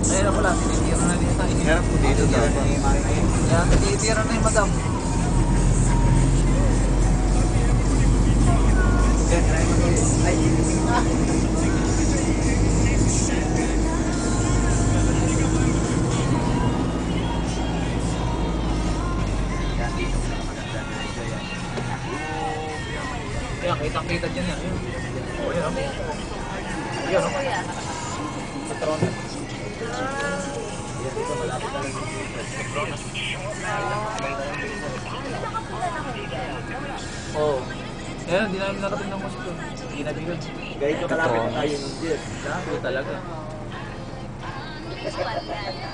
Kaya na pala, tinitira na dito. Hirap po dito dapat. Kaya tinitira na yung madam. Kaya kitang-kita dyan yan. O yan o. Yan o. Patronas. Yan dito malapit na lang yung Patronas. Oo. Yan, hindi namin narating ng mosque. Hindi na bigod. Ganito kalapit na tayo ng Diyos. Lapit talaga.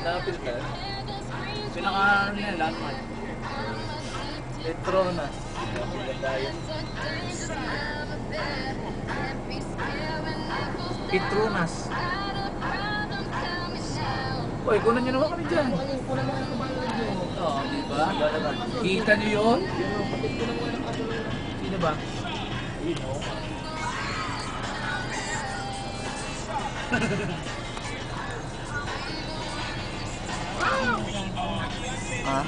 Lapit talaga. Pinaka ano yan, landmark. Petronas. Petronas. Uy, kunan nyo naman kami dyan. Oo, di ba? Kita nyo yun? Sino ba? Ayun o. Ah?